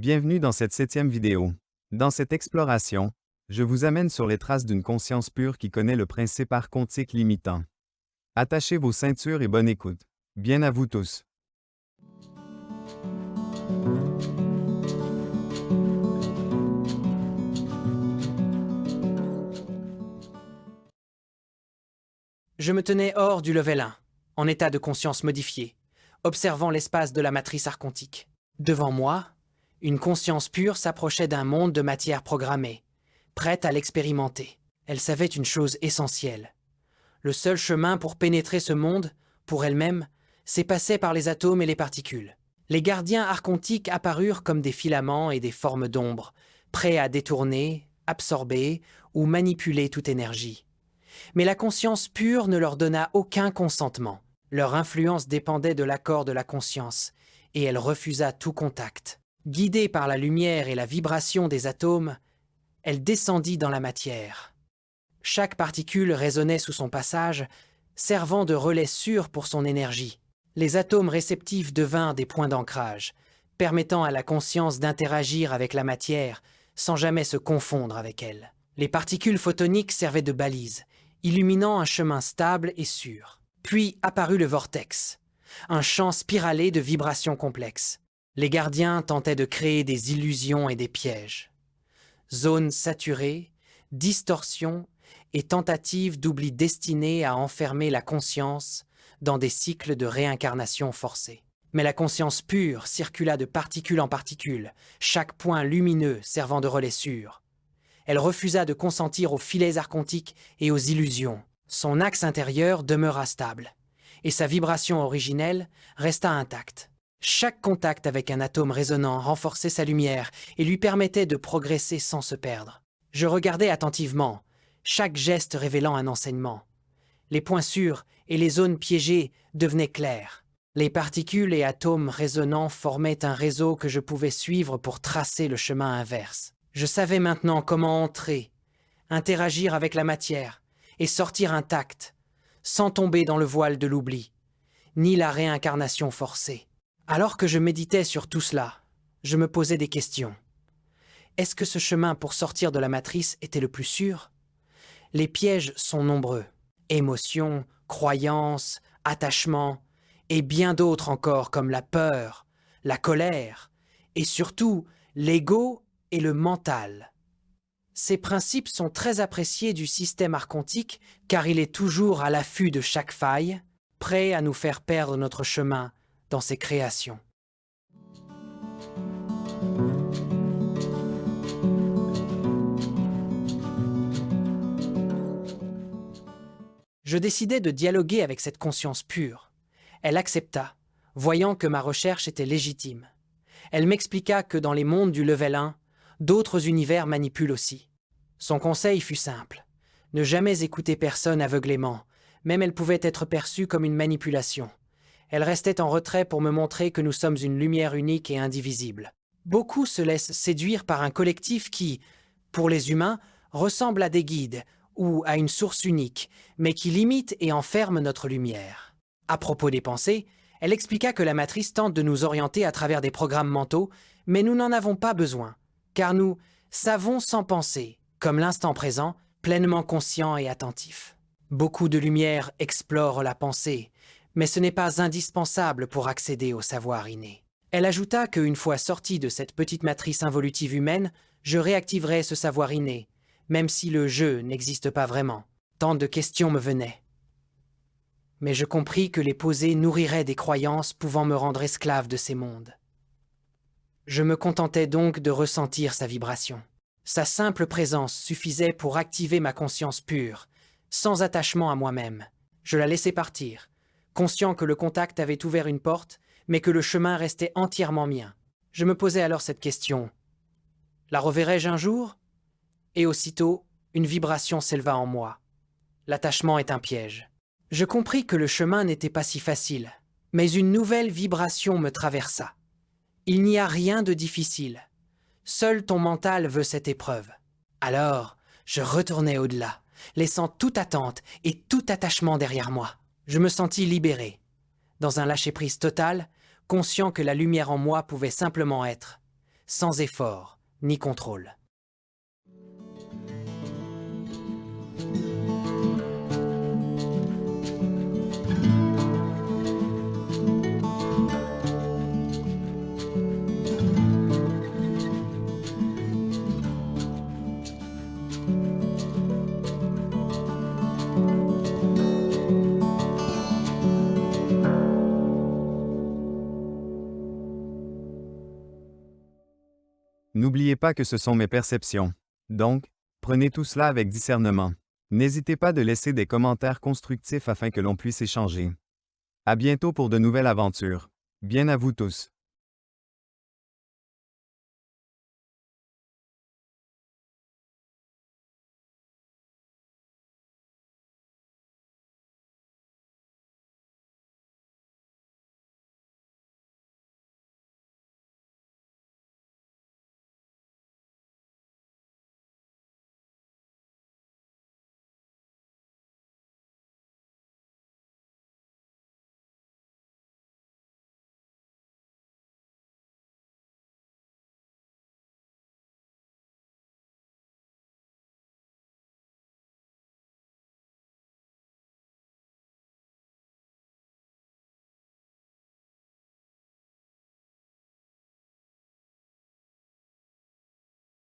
Bienvenue dans cette 7e vidéo. Dans cette exploration, je vous amène sur les traces d'une conscience pure qui connaît le principe archontique limitant. Attachez vos ceintures et bonne écoute. Bien à vous tous. Je me tenais hors du level 1, en état de conscience modifié, observant l'espace de la matrice archontique. Devant moi, une conscience pure s'approchait d'un monde de matière programmée, prête à l'expérimenter. Elle savait une chose essentielle. Le seul chemin pour pénétrer ce monde, pour elle-même, c'est passer par les atomes et les particules. Les gardiens archontiques apparurent comme des filaments et des formes d'ombre, prêts à détourner, absorber ou manipuler toute énergie. Mais la conscience pure ne leur donna aucun consentement. Leur influence dépendait de l'accord de la conscience, et elle refusa tout contact. Guidée par la lumière et la vibration des atomes, elle descendit dans la matière. Chaque particule résonnait sous son passage, servant de relais sûr pour son énergie. Les atomes réceptifs devinrent des points d'ancrage, permettant à la conscience d'interagir avec la matière sans jamais se confondre avec elle. Les particules photoniques servaient de balises, illuminant un chemin stable et sûr. Puis apparut le vortex, un champ spiralé de vibrations complexes. Les gardiens tentaient de créer des illusions et des pièges. Zones saturées, distorsions et tentatives d'oubli destinés à enfermer la conscience dans des cycles de réincarnation forcés. Mais la conscience pure circula de particule en particule, chaque point lumineux servant de relais sûr. Elle refusa de consentir aux filets archontiques et aux illusions. Son axe intérieur demeura stable, et sa vibration originelle resta intacte. Chaque contact avec un atome résonnant renforçait sa lumière et lui permettait de progresser sans se perdre. Je regardais attentivement, chaque geste révélant un enseignement. Les points sûrs et les zones piégées devenaient clairs. Les particules et atomes résonnants formaient un réseau que je pouvais suivre pour tracer le chemin inverse. Je savais maintenant comment entrer, interagir avec la matière et sortir intact, sans tomber dans le voile de l'oubli, ni la réincarnation forcée. Alors que je méditais sur tout cela, je me posais des questions. Est-ce que ce chemin pour sortir de la matrice était le plus sûr? Les pièges sont nombreux. Émotions, croyances, attachements, et bien d'autres encore comme la peur, la colère, et surtout l'ego et le mental. Ces principes sont très appréciés du système archontique car il est toujours à l'affût de chaque faille, prêt à nous faire perdre notre chemin dans ses créations. Je décidai de dialoguer avec cette conscience pure. Elle accepta, voyant que ma recherche était légitime. Elle m'expliqua que dans les mondes du level 1, d'autres univers manipulent aussi. Son conseil fut simple. Ne jamais écouter personne aveuglément, même elle pouvait être perçue comme une manipulation. Elle restait en retrait pour me montrer que nous sommes une lumière unique et indivisible. Beaucoup se laissent séduire par un collectif qui, pour les humains, ressemble à des guides ou à une source unique, mais qui limite et enferme notre lumière. À propos des pensées, elle expliqua que la matrice tente de nous orienter à travers des programmes mentaux, mais nous n'en avons pas besoin, car nous savons sans penser, comme l'instant présent, pleinement conscient et attentif. Beaucoup de lumière explore la pensée, mais ce n'est pas indispensable pour accéder au savoir inné. Elle ajouta qu'une fois sortie de cette petite matrice involutive humaine, je réactiverai ce savoir inné, même si le jeu n'existe pas vraiment. Tant de questions me venaient. Mais je compris que les poser nourrirait des croyances pouvant me rendre esclave de ces mondes. Je me contentais donc de ressentir sa vibration. Sa simple présence suffisait pour activer ma conscience pure, sans attachement à moi-même. Je la laissais partir, conscient que le contact avait ouvert une porte, mais que le chemin restait entièrement mien. Je me posais alors cette question. La reverrai-je un jour? Et aussitôt, une vibration s'éleva en moi. L'attachement est un piège. Je compris que le chemin n'était pas si facile, mais une nouvelle vibration me traversa. Il n'y a rien de difficile. Seul ton mental veut cette épreuve. Alors, je retournai au-delà, laissant toute attente et tout attachement derrière moi. Je me sentis libéré, dans un lâcher-prise total, conscient que la lumière en moi pouvait simplement être, sans effort ni contrôle. N'oubliez pas que ce sont mes perceptions. Donc, prenez tout cela avec discernement. N'hésitez pas de laisser des commentaires constructifs afin que l'on puisse échanger. À bientôt pour de nouvelles aventures. Bien à vous tous.